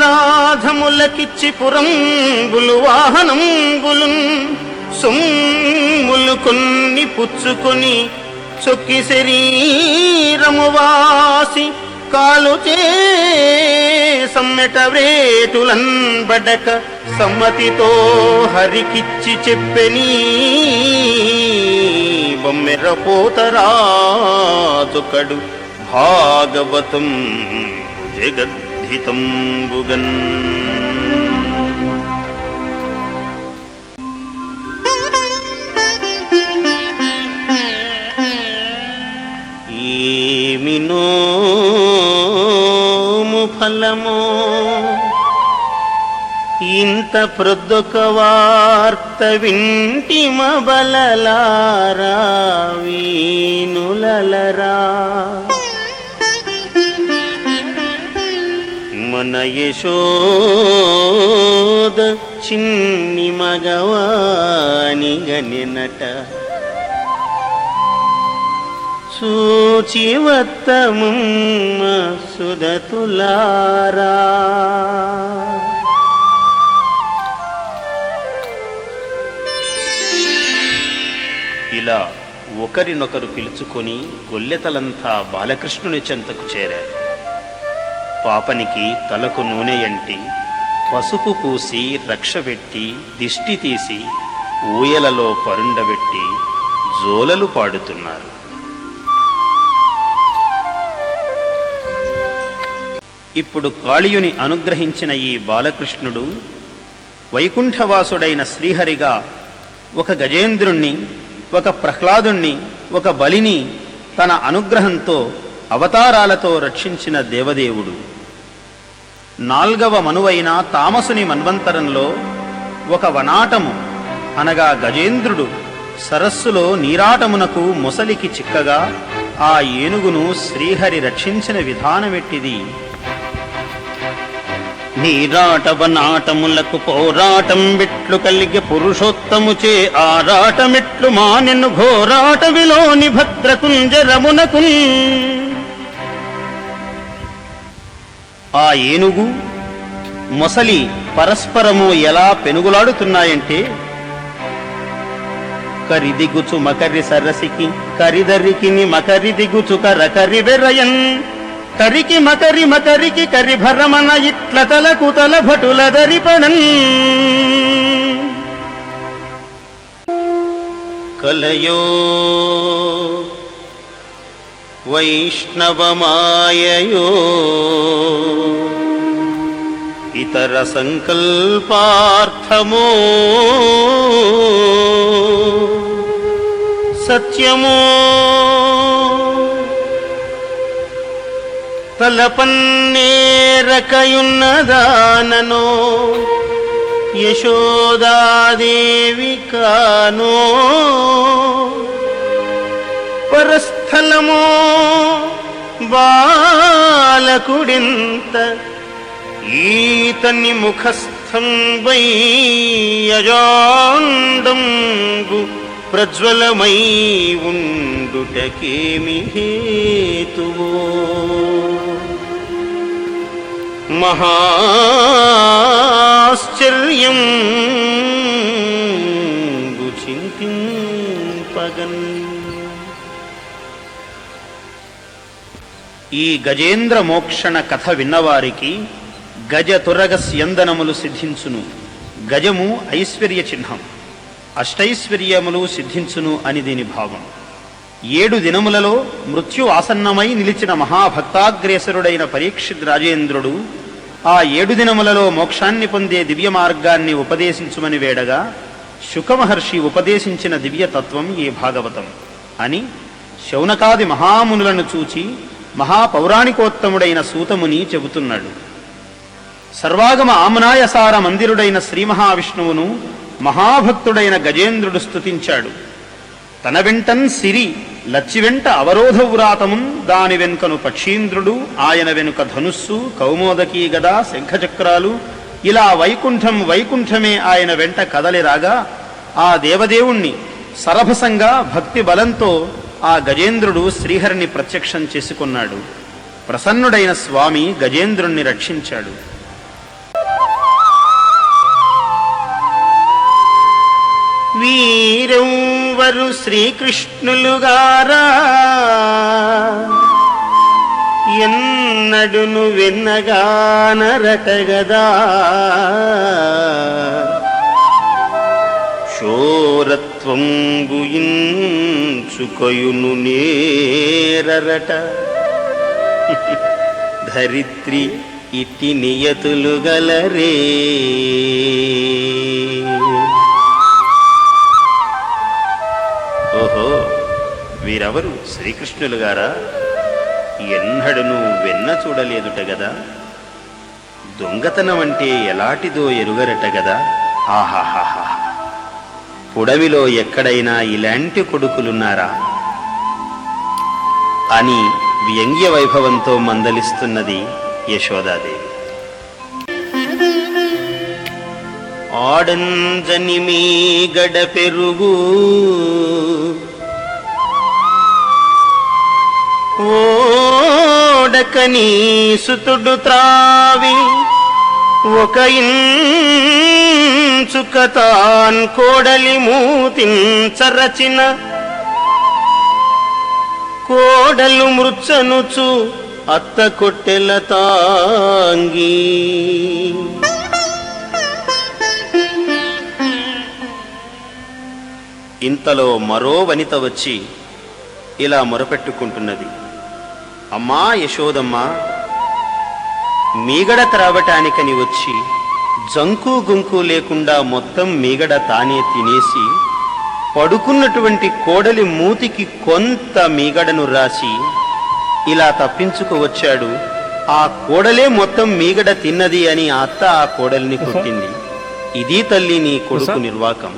పుత్రాధములకిచ్చి పురంబులు వాహనంబులున్ సొమ్ములు కొన్ని పుచ్చుకొని చొక్కి శరీరము వాసి కాలుచే సమ్మెట వ్రేటులన్ బడక సమ్మతితో హరికిచ్చి చెప్పెనీ బొమ్మెరపోతరాజుకడు భాగవతం జగద్ధితంబుగన్. ఏమినోము ఫలమో ఇంత ప్రొద్దొక వార్త వింటిమ బలలారా వీనులలరా. మన యశోద చిన్ని మగవాని గనెనట సూచివత్తముమ్మ సుదతులారా. ఇలా ఒకరినొకరు పిలుచుకొని గొల్లెతలంతా బాలకృష్ణుని చెంతకు చేరారు. పాపనికి తలకు నూనె అంటి పసుపు పూసి రక్షపెట్టి దిష్టి తీసి ఊయలలో పరుండబెట్టి జోలలు పాడుతున్నారు. ఇప్పుడు కాళీయుని అనుగ్రహించిన ఈ బాలకృష్ణుడు వైకుంఠవాసుడైన శ్రీహరిగా ఒక గజేంద్రుణ్ణి, ఒక ప్రహ్లాదుణ్ణి, ఒక బలిని తన అనుగ్రహంతో అవతారాలతో రక్షించిన దేవదేవుడు. 4వ మనువైన తామసుని మన్వంతరంలో ఒక వనాటము అనగా గజేంద్రుడు సరస్సులో నీరాటమునకు మొసలికి చిక్కగా ఆ ఏనుగును శ్రీహరి రక్షించిన విధానమెట్టిది. నీరాటవనాటములకు పోరాటం బిట్లు కలిగి పురుషోత్తముచే ఆరాటమిట్లు మానెను ఘోరాటవిలోని భద్రకుంజరమునకు. ఆ ఏనుగు మొసలి పరస్పరము ఎలా పెనుగులాడుతున్నాయంటే కరిదిగుచు మకరి సరసికి కరిదరికిని మకరి దిగుచు కరకరి వెరయన్ కరికి మకరి మకరికి కరిభరమన ఇట్ల తలకు తల భటుల దరిపడన్. కలయో వైష్ణవమాయయో ఇతర సంకల్పార్థమో సత్యమో తలపన్నేరకయున్నదాననో యశోదాదేవి కానో పరస్థలమో బాలకుడింత ఈతని ముఖస్థం వై అజాండంబు ప్రజ్వలమై ఉండుటకేమి హేతువో మహాశ్చర్యం చింతింపగన్. ఈ గజేంద్ర మోక్షణ కథ విన్నవారికి గజ తురగస్యందనములు సిద్ధించును. గజము ఐశ్వర్య చిహ్నం, అష్టైశ్వర్యములు సిద్ధించును అని దీని భావం. 7 దినములలో మృత్యు ఆసన్నమై నిలిచిన మహాభక్తాగ్రేసరుడైన పరీక్షిత్ రాజేంద్రుడు ఆ 7 దినములలో మోక్షాన్ని పొందే దివ్య మార్గాన్ని ఉపదేశించుమని వేడగా శుకమహర్షి ఉపదేశించిన దివ్యతత్వం ఈ భాగవతం అని శౌనకాది మహామునులను చూచి మహాపౌరాణికోత్తముడైన సూతముని చెబుతున్నాడు. సర్వాగమ ఆమ్నాయసార మందిరుడైన శ్రీ మహావిష్ణువును మహాభక్తుడైన గజేంద్రుడు స్తుతించాడు. తన వెంటన్ సిరి లచ్చి వెంట అవరోధవ్రాతమున్ దాని వెనుకను పక్షీంద్రుడు, ఆయన వెనుక ధనుస్సు, కౌమోదకీ గద, శంఖచక్రాలు, ఇలా వైకుంఠం వైకుంఠమే ఆయన వెంట కదలిరాగా ఆ దేవదేవుణ్ణి సరభసంగా భక్తి బలంతో ఆ గజేంద్రుడు శ్రీహరిని ప్రత్యక్షం చేసుకున్నాడు. ప్రసన్నుడైన స్వామి గజేంద్రుణ్ణి రక్షించాడు. వీరెవ్వరు శ్రీకృష్ణులుగారా ఎన్నడును విన్నగానరటగదా శోరత్వంబు ఇంచుకొయును నేరరట ధరిత్రి ఇట్టి నియతులు గలరే. ఓహో, వీరెవరు శ్రీకృష్ణులు గారా ఎన్నడను వెన్న చూడలేదుట గదా, దొంగతనం అంటే ఎలాంటిదో ఎరుగరట గదా. ఆహాహాహా, పుడవిలో ఎక్కడైనా ఇలాంటి కొడుకులున్నారా అని వ్యంగ్య వైభవంతో మందలిస్తున్నది యశోదాదేవి. ఆడంజని మీ గడ పెరుగు ఓడకని సుతుడు త్రావి ఒక ఇంచుకతాన్ కోడలి మూతించరచిన కోడలు మృచ్చనుచు అత్త కొట్టెల తాంగి. ఇంతలో మరో వనిత వచ్చి ఇలా మొరపెట్టుకుంటున్నది. అమ్మా యశోదమ్మా, మీగడ త్రావటానికని వచ్చి జంకు గుంకు లేకుండా మొత్తం మీగడ తానే తినేసి పడుకున్నటువంటి కోడలి మూతికి కొంత మీగడను రాసి ఇలా తప్పించుకువచ్చాడు. ఆ కోడలే మొత్తం మీగడ తిన్నది అని అత్త ఆ కోడలిని కొట్టింది. ఇది తల్లి నీ కొడుకు నిర్వాకం.